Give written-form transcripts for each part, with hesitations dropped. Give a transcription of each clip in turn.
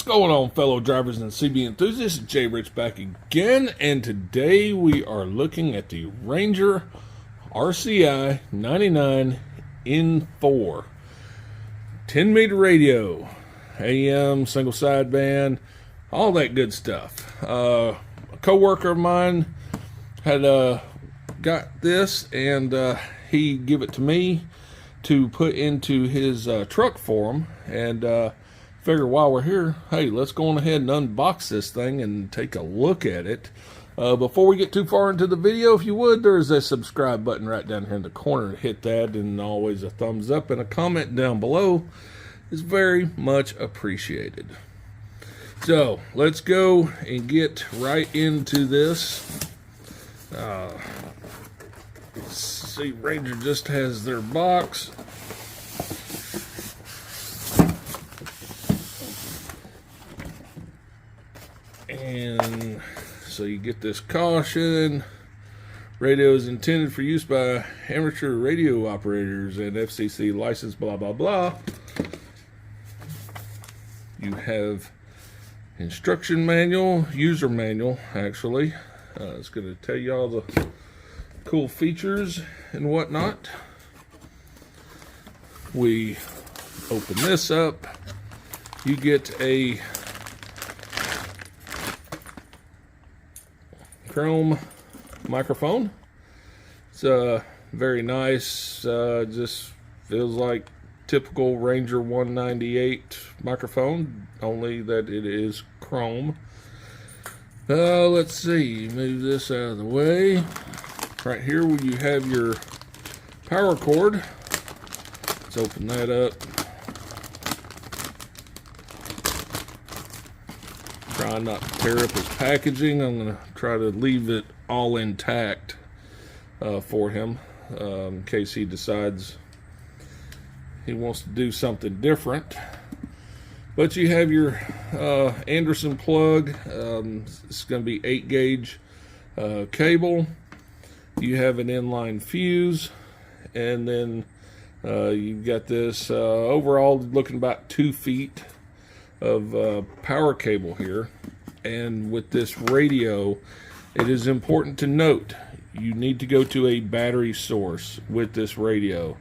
What's going on, fellow drivers and CB enthusiasts? Jay Rich back again, and today we are looking at the Ranger RCI 99 N4 10-meter radio, AM, single sideband, all that good stuff. A co-worker of mine had got this, and he gave it to me to put into his truck for him, and figure while we're here, hey, let's go on ahead and unbox this thing and take a look at it. Before we get too far into the video, if you would, there's a subscribe button right down here in the corner. Hit that, and always a thumbs up and a comment down below is very much appreciated. So let's go and get right into this. See, Ranger just has their box. And so you get this caution. Radio is intended for use by amateur radio operators and FCC license, blah, blah, blah. You have instruction manual, user manual, actually. It's going to tell you all the cool features and whatnot. We open this up. You get a chrome microphone. It's very nice. Just feels like typical Ranger 198 microphone, only that it is chrome. Let's see, move this out of the way. Right here where you have your power cord. Let's open that up. Try not to tear up his packaging. I'm going to try to leave it all intact for him in case he decides he wants to do something different. But you have your Anderson plug. It's going to be 8 gauge cable. You have an inline fuse, and then you've got this overall looking about 2 feet of power cable here. And with this radio, it is important to note you need to go to a battery source with this radio.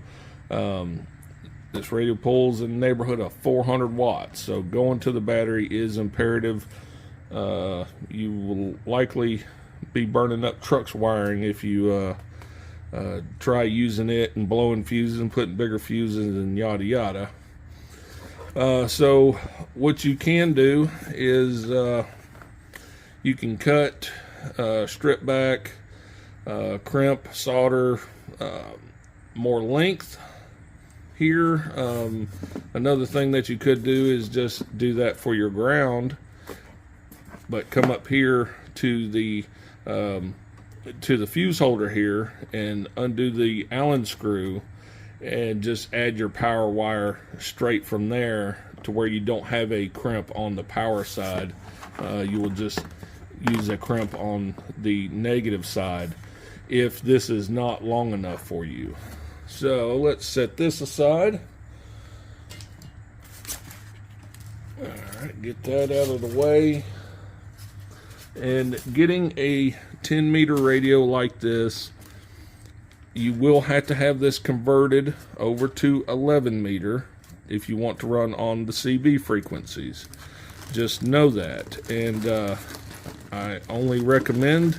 This radio pulls in the neighborhood of 400 watts, so going to the battery is imperative. You will likely be burning up truck's wiring if you try using it and blowing fuses and putting bigger fuses and yada yada. So what you can do is you can cut, strip back, crimp, solder, more length here. Another thing that you could do is just do that for your ground, but come up here to the fuse holder here and undo the Allen screw and just add your power wire straight from there to where you don't have a crimp on the power side. You will just use a crimp on the negative side if this is not long enough for you. So let's set this aside. Alright, get that out of the way. And getting a 10-meter radio like this, you will have to have this converted over to 11-meter if you want to run on the CB frequencies. Just know that. And I only recommend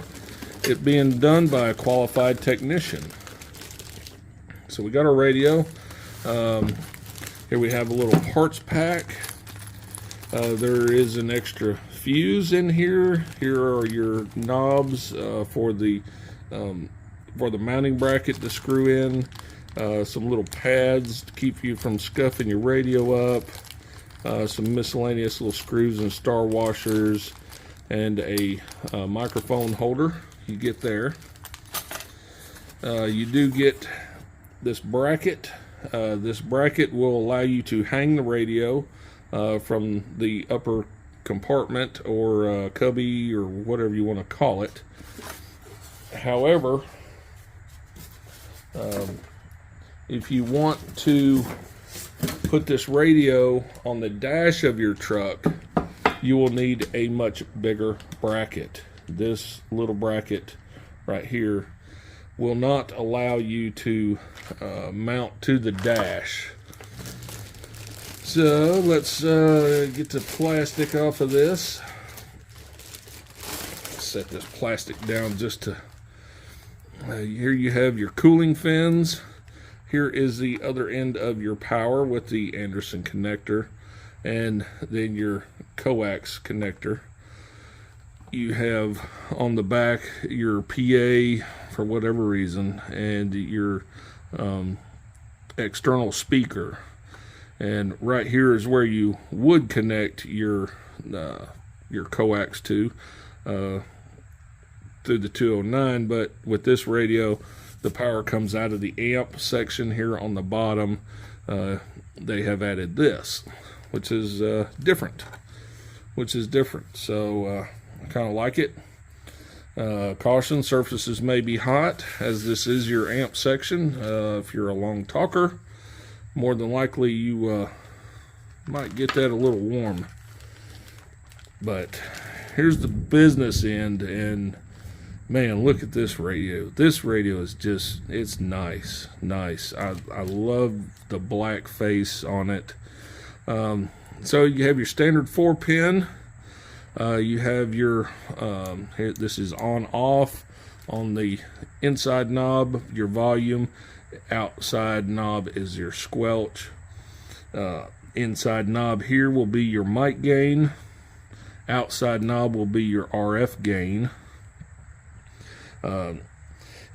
it being done by a qualified technician. So we got our radio. Here we have a little parts pack. There is an extra fuse in here. Here are your knobs for the mounting bracket to screw in. Some little pads to keep you from scuffing your radio up. Some miscellaneous little screws and star washers, and a microphone holder you get there. You do get this bracket. This bracket will allow you to hang the radio from the upper compartment or cubby or whatever you want to call it. However, if you want to put this radio on the dash of your truck, you will need a much bigger bracket. This little bracket right here will not allow you to mount to the dash. So let's get the plastic off of this. Set this plastic down just to, here you have your cooling fins. Here is the other end of your power with the Anderson connector, and then your coax connector. You have on the back your PA for whatever reason, and your external speaker. And right here is where you would connect your coax to through the 209, but with this radio, the power comes out of the amp section here on the bottom. They have added this, which is different. So I kind of like it. Caution, surfaces may be hot, as this is your amp section. If you're a long talker, more than likely you might get that a little warm. But here's the business end, and man, look at this radio. This radio is just, it's nice. I love the black face on it. So you have your standard 4-pin. You have your, here, this is on off on the inside knob, your volume. Outside knob is your squelch. Inside knob here will be your mic gain. Outside knob will be your RF gain.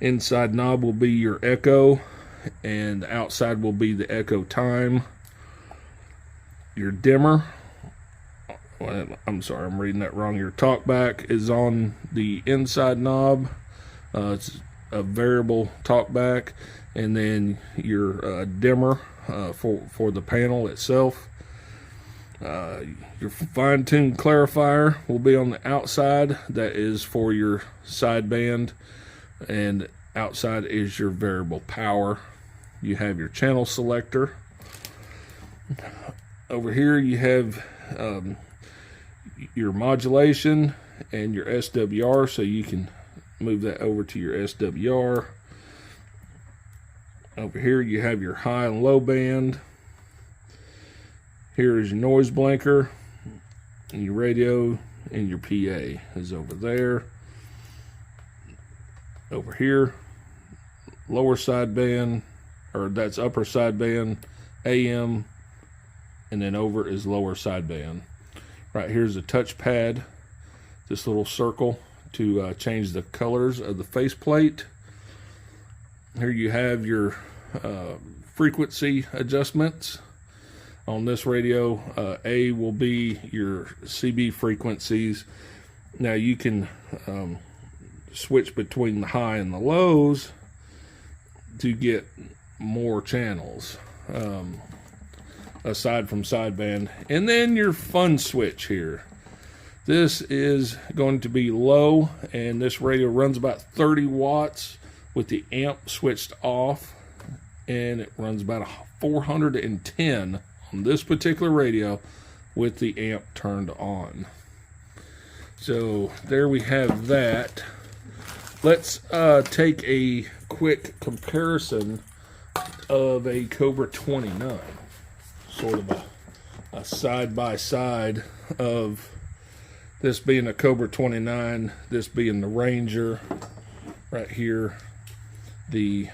Inside knob will be your echo, and outside will be the echo time. Your dimmer, I'm sorry, I'm reading that wrong. Your talkback is on the inside knob. It's a variable talkback, and then your dimmer for the panel itself. Your fine-tuned clarifier will be on the outside. That is for your sideband, and outside is your variable power. You have your channel selector. Over here you have your modulation and your SWR, so you can move that over to your SWR. Over here you have your high and low band. Here is your noise blanker, and your radio, and your PA is over there. Over here, lower sideband, or that's upper sideband, AM, and then over is lower sideband. Right here's a touchpad, this little circle to change the colors of the faceplate. Here you have your frequency adjustments. On this radio, A will be your CB frequencies. Now you can switch between the high and the lows to get more channels aside from sideband. And then your fun switch here. This is going to be low, and this radio runs about 30 watts with the amp switched off, and it runs about 410 on this particular radio with the amp turned on. So there we have that. Let's take a quick comparison of a Cobra 29, sort of a side-by-side of this being a Cobra 29, this being the Ranger. Right here, the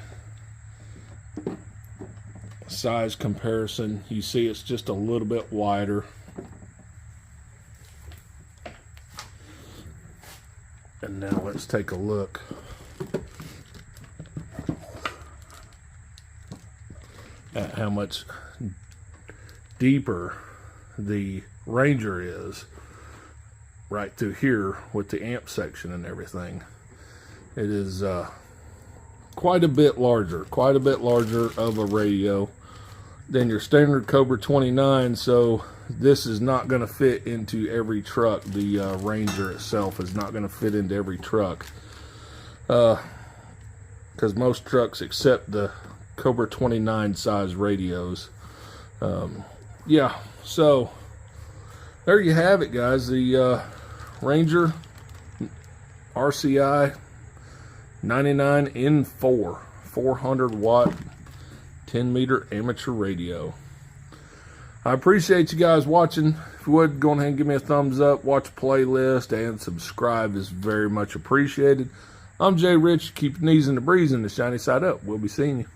size comparison. You see it's just a little bit wider. And now let's take a look at how much deeper the Ranger is right through here with the amp section and everything. It is quite a bit larger of a radio than your standard Cobra 29, so this is not going to fit into every truck. The Ranger itself is not going to fit into every truck, because most trucks accept the Cobra 29 size radios. Yeah, so there you have it, guys. The Ranger RCI 99N4 400 watt 10 meter amateur radio. I appreciate you guys watching. If you would, go ahead and give me a thumbs up, watch a playlist, and subscribe is very much appreciated. I'm Jay Rich. Keep your knees in the breeze and the shiny side up. We'll be seeing you.